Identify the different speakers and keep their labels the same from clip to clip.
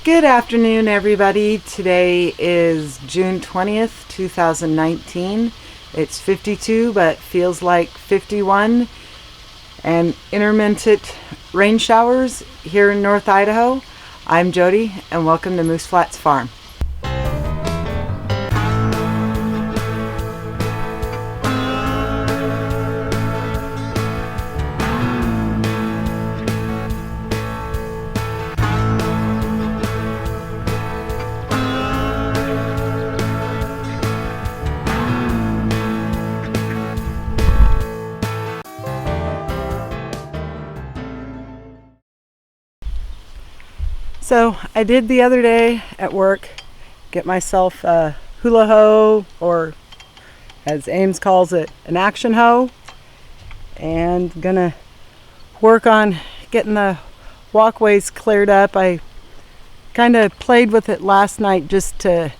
Speaker 1: Good afternoon, everybody. Today is June 20th, 2019. It's 52, but feels like 51. And intermittent rain showers here in North Idaho. I'm Jody, and welcome to Moose Flats Farm. So I did the other day at work get myself a hula hoe, or as Ames calls it, an action hoe, and gonna work on getting the walkways cleared up. I kind of played with it last night just to,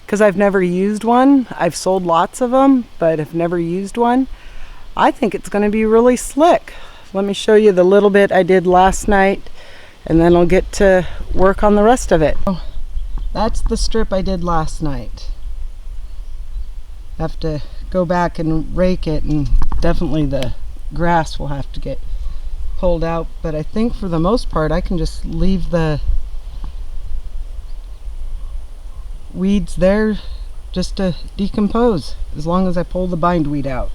Speaker 1: because I've never used one. I've sold lots of them, but I've never used one. I think it's going to be really slick. Let me show you the little bit I did last night, and then I'll get to work on the rest of it. Oh, that's the strip I did last night. Have to go back and rake it, and definitely the grass will have to get pulled out, but I think for the most part I can just leave the weeds there just to decompose, as long as I pull the bindweed out.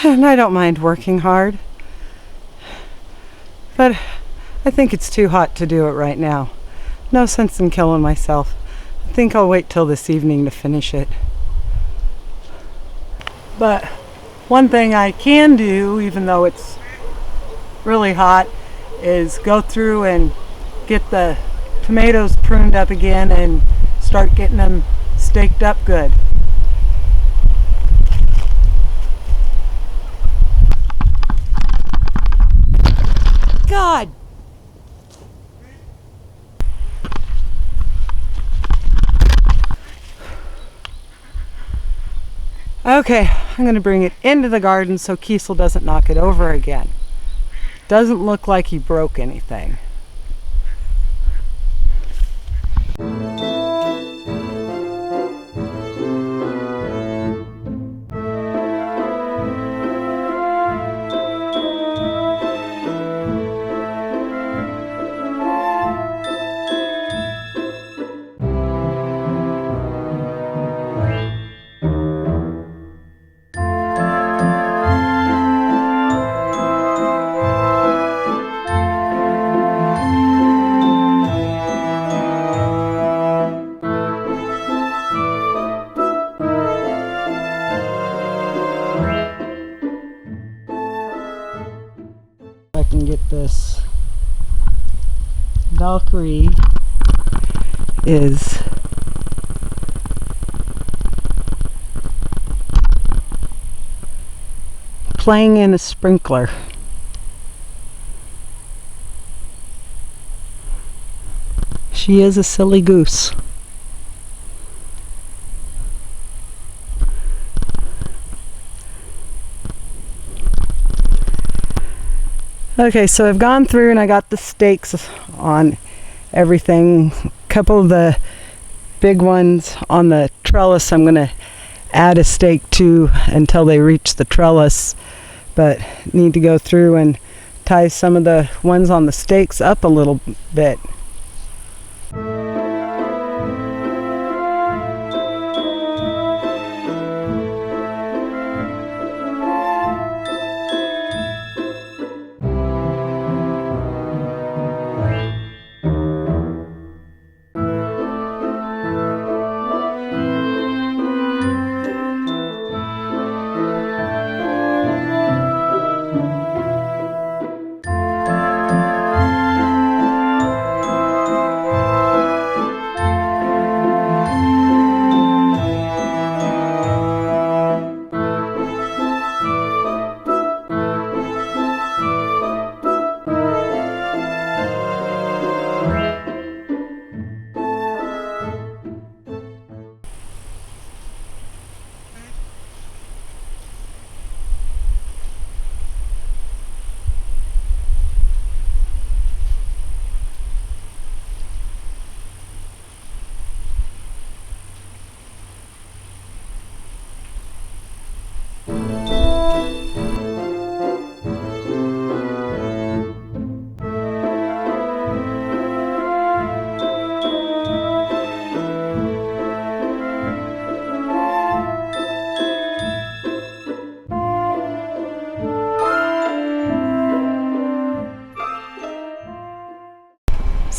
Speaker 1: And I don't mind working hard, but I think it's too hot to do it right now. No sense in killing myself. I think I'll wait till this evening to finish it. But one thing I can do, even though it's really hot, is go through and get the tomatoes pruned up again and start getting them staked up good. God! Okay, I'm going to bring it into the garden so Kiesel doesn't knock it over again. Doesn't look like he broke anything. I can get this. Valkyrie is playing in a sprinkler. She is a silly goose. Okay, so I've gone through and I got the stakes on everything. A couple of the big ones on the trellis I'm going to add a stake to until they reach the trellis, but need to go through and tie some of the ones on the stakes up a little bit.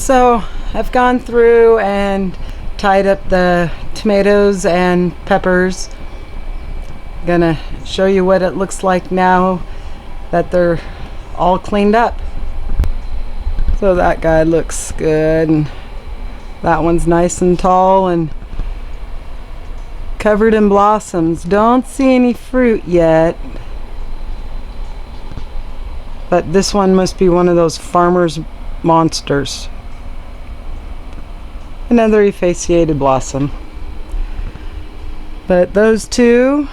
Speaker 1: So I've gone through and tied up the tomatoes and peppers. Gonna show you what it looks like now that they're all cleaned up. So that guy looks good, and that one's nice and tall and covered in blossoms. Don't see any fruit yet, but this one must be one of those farmer's monsters. Another ephaciated blossom. But those two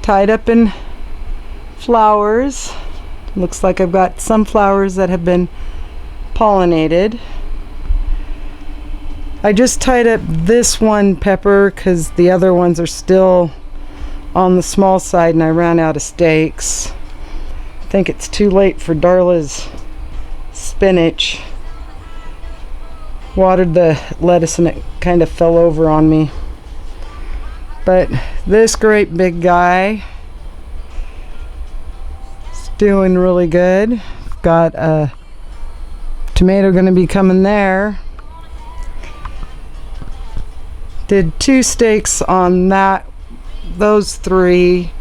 Speaker 1: tied up in flowers. Looks like I've got some flowers that have been pollinated. I just tied up this one pepper because the other ones are still on the small side and I ran out of stakes. I think it's too late for Darla's spinach. Watered the lettuce and it kind of fell over on me. But this great big guy is doing really good. Got a tomato going to be coming there. Did 2 stakes on those 3,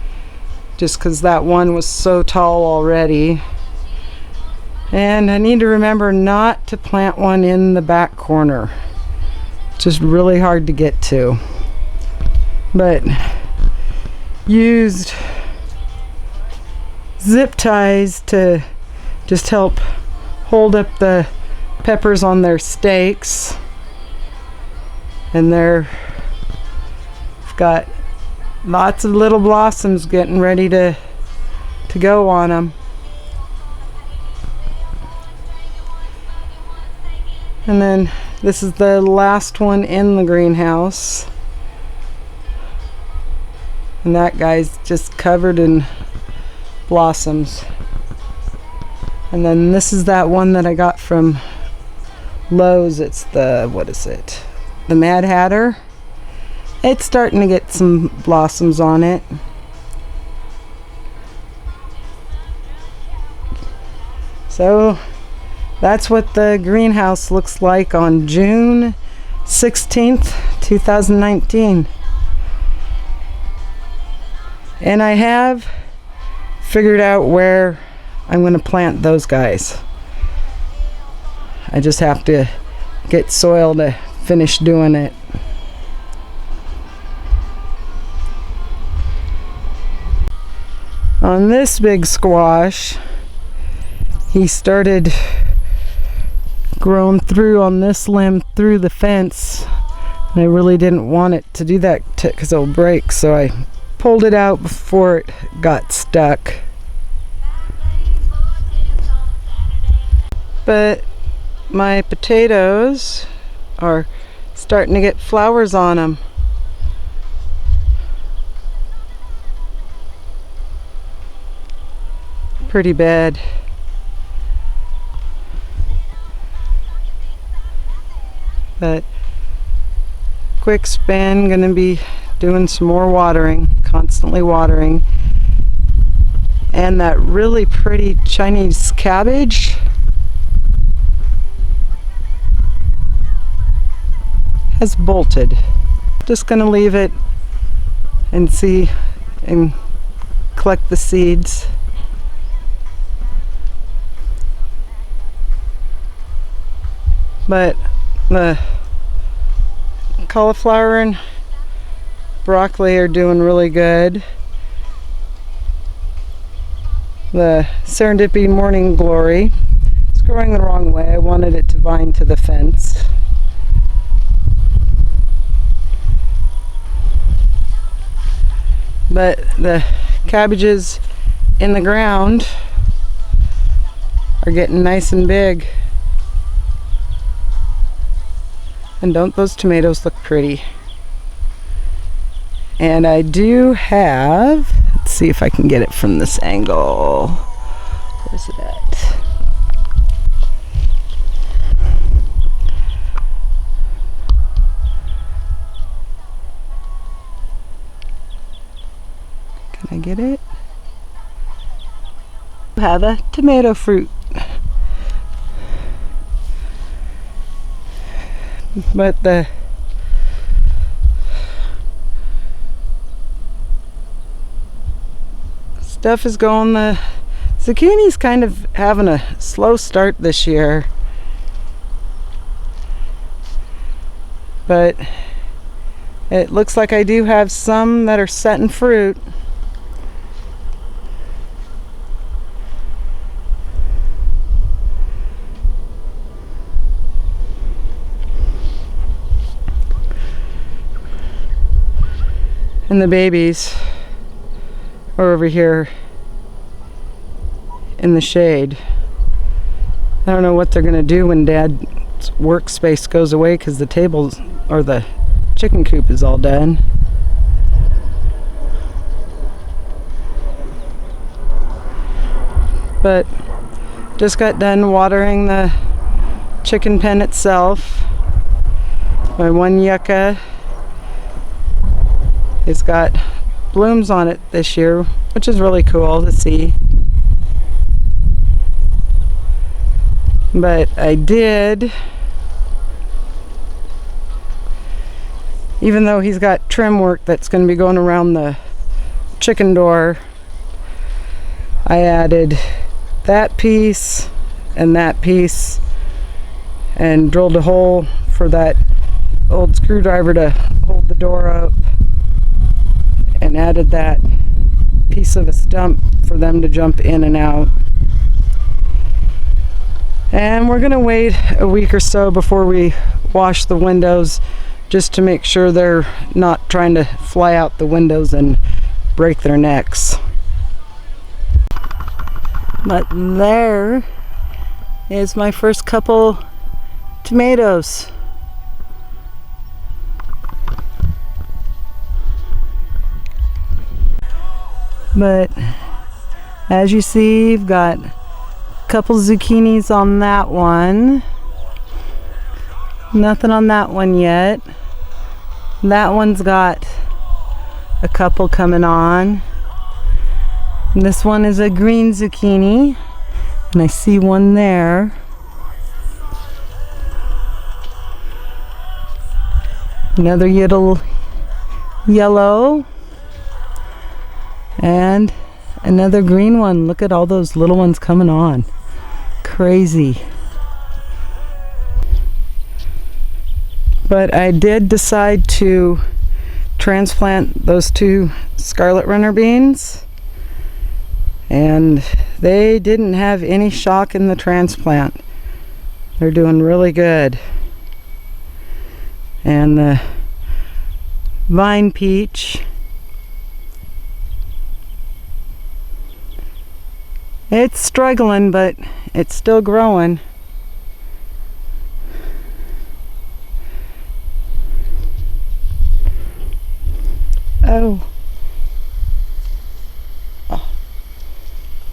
Speaker 1: just because that one was so tall already. And I need to remember not to plant one in the back corner. It's just really hard to get to. But used zip ties to just help hold up the peppers on their stakes. And they've got lots of little blossoms getting ready to go on them. And then this is the last one in the greenhouse. And that guy's just covered in blossoms. And then this is that one that I got from Lowe's. It's the, what is it? The Mad Hatter. It's starting to get some blossoms on it. So that's what the greenhouse looks like on June 16th, 2019. And I have figured out where I'm going to plant those guys. I just have to get soil to finish doing it. On this big squash, he started growing through on this limb through the fence, and I really didn't want it to do that because it'll break, so I pulled it out before it got stuck. But my potatoes are starting to get flowers on them. Pretty bad. But quick spin, gonna be doing some more watering, constantly watering. And that really pretty Chinese cabbage has bolted. Just gonna leave it and see and collect the seeds. But the cauliflower and broccoli are doing really good. The Serendipity Morning Glory is growing the wrong way. I wanted it to vine to the fence. But the cabbages in the ground are getting nice and big. And don't those tomatoes look pretty? And I do have, let's see if I can get it from this angle. Where's it at? Can I get it? I have a tomato fruit. But the stuff is going. The zucchini's kind of having a slow start this year. But it looks like I do have some that are setting fruit. And the babies are over here in the shade. I don't know what they're gonna do when Dad's workspace goes away, because the tables or the chicken coop is all done. But just got done watering the chicken pen itself. My one yucca has got blooms on it this year, which is really cool to see. But I did, even though he's got trim work that's going to be going around the chicken door, I added that piece and drilled a hole for that old screwdriver to hold the door up, and added that piece of a stump for them to jump in and out. And we're gonna wait a week or so before we wash the windows, just to make sure they're not trying to fly out the windows and break their necks. But there is my first couple tomatoes. But as you see, you've got a couple zucchinis on that one. Nothing on that one yet. That one's got a couple coming on. And this one is a green zucchini, and I see one there. Another little yellow. And another green one. Look at all those little ones coming on. Crazy. But I did decide to transplant those two scarlet runner beans, and they didn't have any shock in the transplant. They're doing really good. And the vine peach, it's struggling, but it's still growing. Oh. Oh.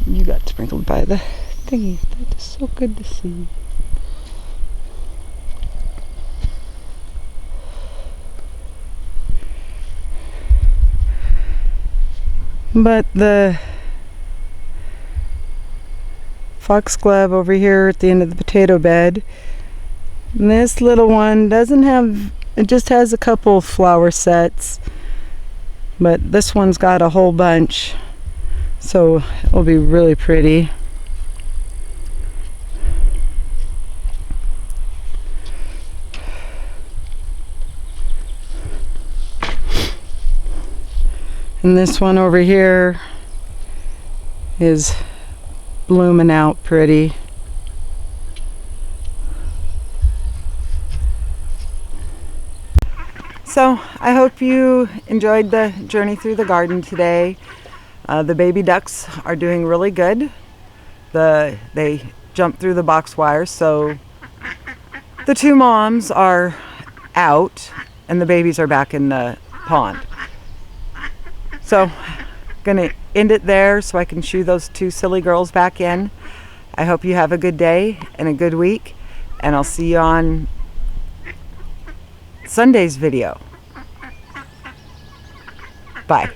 Speaker 1: You got sprinkled by the thingy. That is so good to see. But the foxglove over here at the end of the potato bed, and this little one doesn't have, it just has a couple flower sets, but this one's got a whole bunch, so it'll be really pretty. And this one over here is blooming out pretty. So I hope you enjoyed the journey through the garden today. The baby ducks are doing really good. They jumped through the box wires, so the two moms are out and the babies are back in the pond. So, gonna end it there so I can shoo those two silly girls back in. I hope you have a good day and a good week, and I'll see you on Sunday's video. Bye.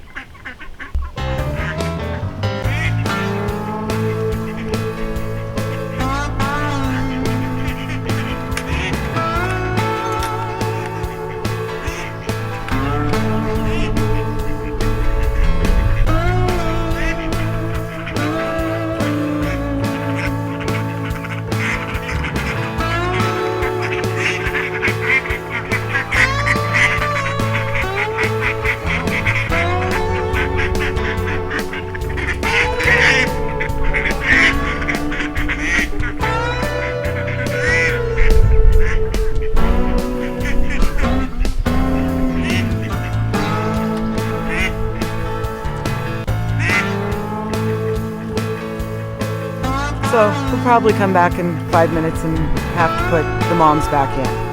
Speaker 1: So we'll probably come back in 5 minutes and have to put the moms back in.